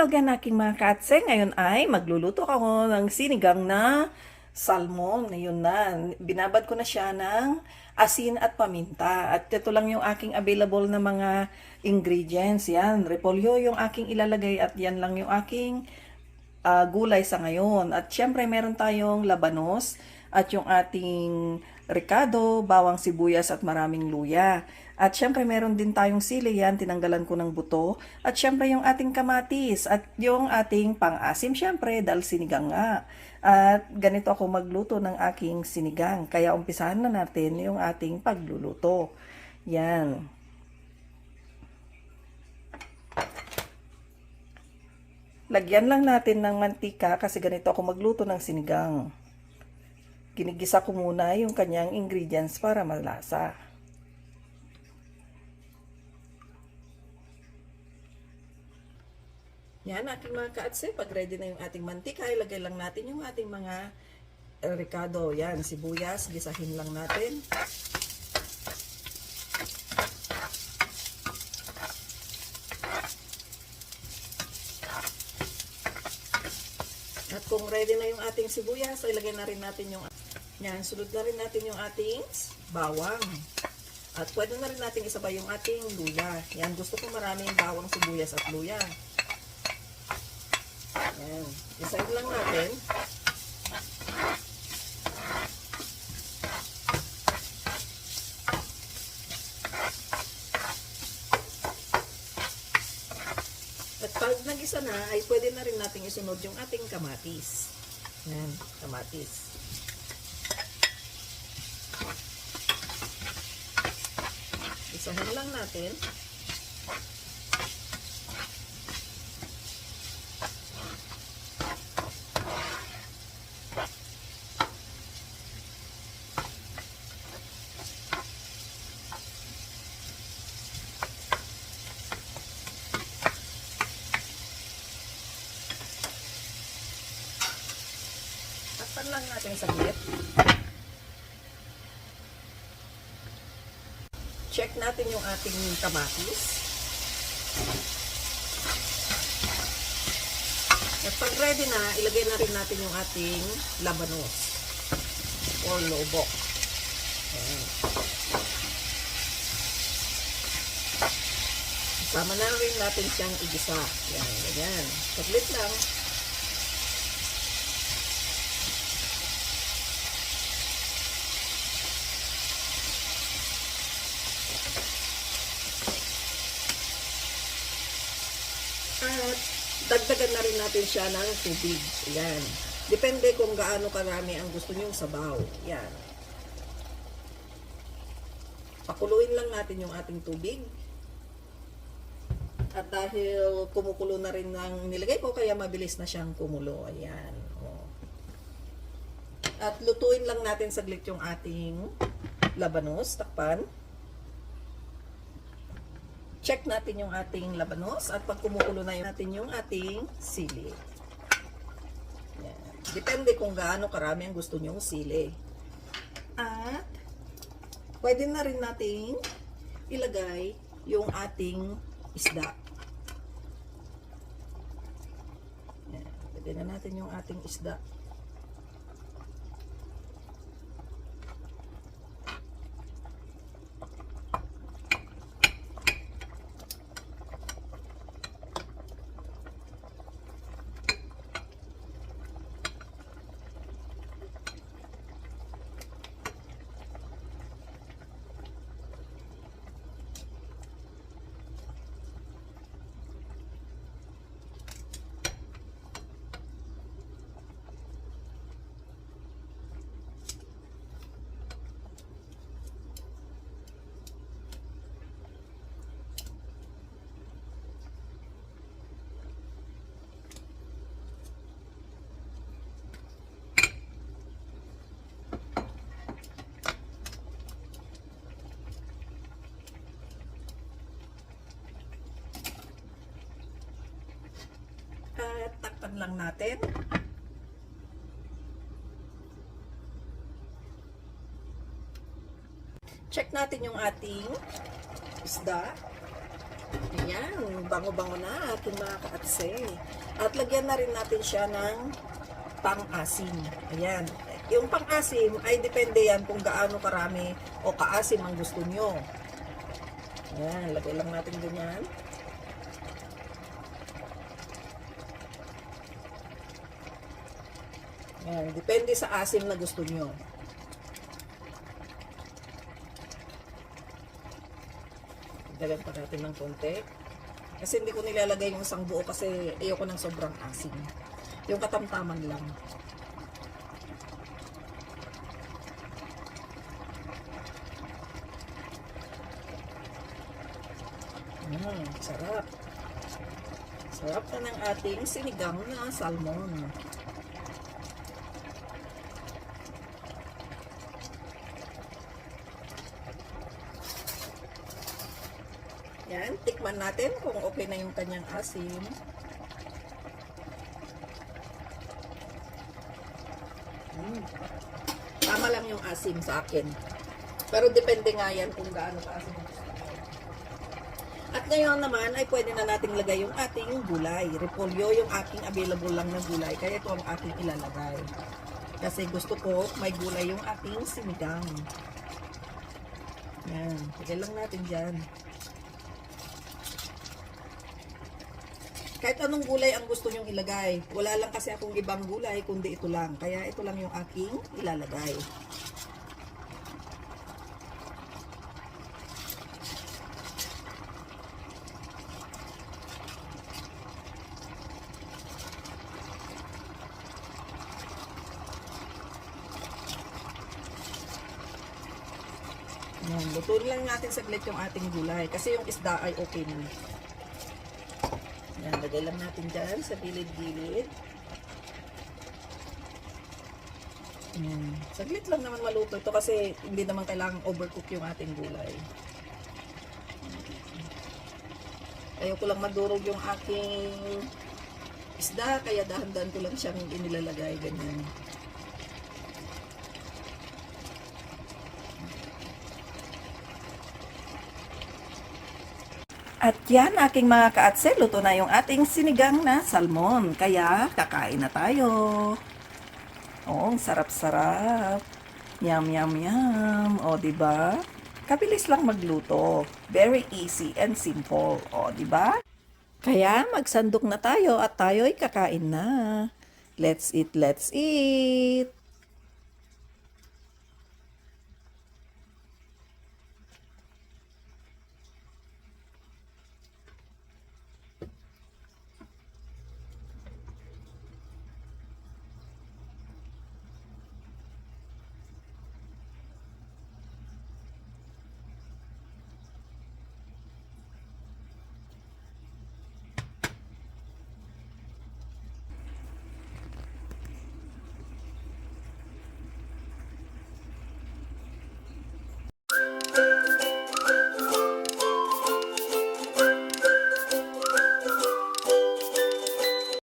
Hello again aking mga katse. Ngayon ay magluluto ako ng sinigang na salmon. Ngayon na. Binabad ko na siya ng asin at paminta. At ito lang yung aking available na mga ingredients. Yan, repolyo yung aking ilalagay at yan lang yung aking gulay sa ngayon. At syempre meron tayong labanos at yung ating ricado, bawang sibuyas at maraming luya. At syempre meron din tayong sili yan, tinanggalan ko ng buto. At syempre yung ating kamatis at yung ating pang-asim syempre dahil sinigang nga. At ganito ako magluto ng aking sinigang. Kaya umpisahan na natin yung ating pagluluto. Yan. Lagyan lang natin ng mantika kasi ganito ako magluto ng sinigang. Ginigisa ko muna yung kanyang ingredients para malasa. Yan, aking mga kaatse, pag ready na yung ating mantika, ilagay lang natin yung ating mga ricado. Yan, sibuyas, gisahin lang natin. At kung ready na yung ating sibuyas, ilagay na rin natin yung yan, sunod na rin natin yung ating bawang. At pwede na rin natin isabay yung ating luya. Yan, gusto ko maraming bawang, sibuyas at luya. Yan, isahin lang natin. At pag nag-isa na, ay pwede na rin natin isunod yung ating kamatis. Yan, kamatis. Isahin lang natin. Takpan lang natin saglit. Check natin yung ating kamatis. At pag ready na, ilagay na rin natin yung ating labanos or lobok. Ayan. Sama na rin natin siyang igisa. Yan, ganyan. Saglit lang. At dagdagan na rin natin siya ng tubig. Ayan. Depende kung gaano karami ang gusto nyong sabaw. Ayan. Pakuluin lang natin yung ating tubig. At dahil kumukulo na rin ng nilagay ko, kaya mabilis na siyang kumulo. Ayan. O. At lutuin lang natin saglit yung ating labanos. Takpan. Check natin yung ating labanos at pag kumukulo na natin yung ating sili. Yan. Depende kung gaano karami ang gusto nyong sili. At pwede na rin natin ilagay yung ating isda. Yan. Pwede na natin yung ating isda. At takpan lang natin. Check natin yung ating isda. Ayan, bango-bango na ating mga kaatse. At lagyan na rin natin siya ng pang-asim. Ayan. Yung pang-asim ay depende yan kung gaano karami o kaasim ang gusto nyo. Ayan, lagay lang natin ganyan. Ayan, depende sa asim na gusto nyo. Dagan pa natin ng konti. Kasi hindi ko nilalagay yung isang buo kasi ayoko ng sobrang asim. Yung katamtaman lang. Sarap. Sarap na ng ating sinigang na salmon. Yan, tikman natin kung okay na yung kanyang asim. Tama lang yung asim sa akin. Pero depende nga yan kung gaano ka-asim. At ngayon naman ay pwede na nating lagay yung ating gulay. Repolyo yung aking available lang na gulay. Kaya ito ang aking ilalagay. Kasi gusto ko may gulay yung ating sinigang. Yan. Lagay lang natin dyan. Kahit anong gulay ang gusto nyong ilagay. Wala lang kasi akong ibang gulay, kundi ito lang. Kaya ito lang yung aking ilalagay. Lutuin lang natin saglit yung ating gulay. Kasi yung isda ay okay na. Yan, lagay lang natin dyan sa gilid-gilid. Yan. Saglit lang naman maluto ito kasi hindi naman kailangang overcook yung ating gulay. Ayoko lang madurog yung aking isda, kaya dahan-dahan ko lang siyang inilalagay, ganyan. At yan, aking mga kaatse, luto na yung ating sinigang na salmon. Kaya, kakain na tayo. Oo, sarap-sarap. Yum, yum, yum. O, diba? Kabilis lang magluto. Very easy and simple. O, diba? Kaya, magsandok na tayo at tayo'y kakain na. Let's eat, let's eat.